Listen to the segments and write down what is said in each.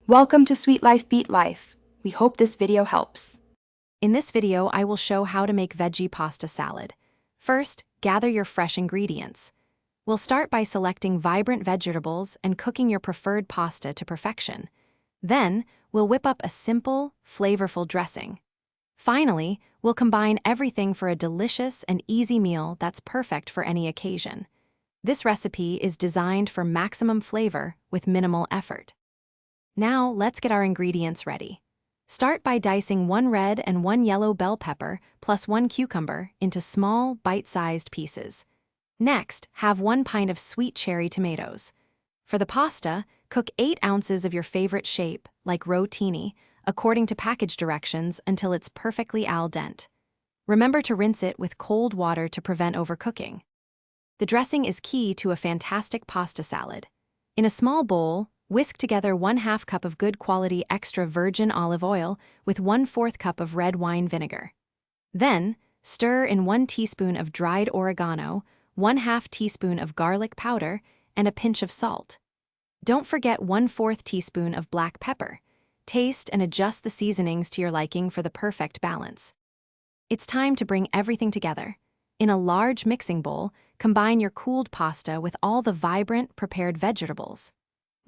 Welcome to Sweet Life Beat Life. We hope this video helps. In this video, I will show how to make veggie pasta salad. First, gather your fresh ingredients. We'll start by selecting vibrant vegetables and cooking your preferred pasta to perfection. Then, we'll whip up a simple, flavorful dressing. Finally, we'll combine everything for a delicious and easy meal that's perfect for any occasion. This recipe is designed for maximum flavor with minimal effort. Now, let's get our ingredients ready. Start by dicing 1 red and 1 yellow bell pepper plus 1 cucumber into small, bite-sized pieces. Next, have 1 pint of sweet cherry tomatoes. For the pasta, cook 8 ounces of your favorite shape, like rotini, according to package directions until it's perfectly al dente. Remember to rinse it with cold water to prevent overcooking. The dressing is key to a fantastic pasta salad. In a small bowl, whisk together 1/2 cup of good quality extra virgin olive oil with 1/4 cup of red wine vinegar. Then, stir in 1 teaspoon of dried oregano, 1/2 teaspoon of garlic powder, and a pinch of salt. Don't forget 1/4 teaspoon of black pepper. Taste and adjust the seasonings to your liking for the perfect balance. It's time to bring everything together. In a large mixing bowl, combine your cooled pasta with all the vibrant, prepared vegetables.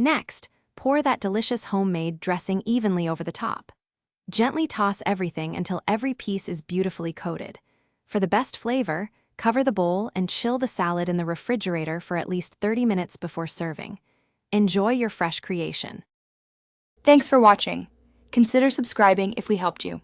Next, pour that delicious homemade dressing evenly over the top. Gently toss everything until every piece is beautifully coated. For the best flavor, cover the bowl and chill the salad in the refrigerator for at least 30 minutes before serving. Enjoy your fresh creation. Thanks for watching. Consider subscribing if we helped you.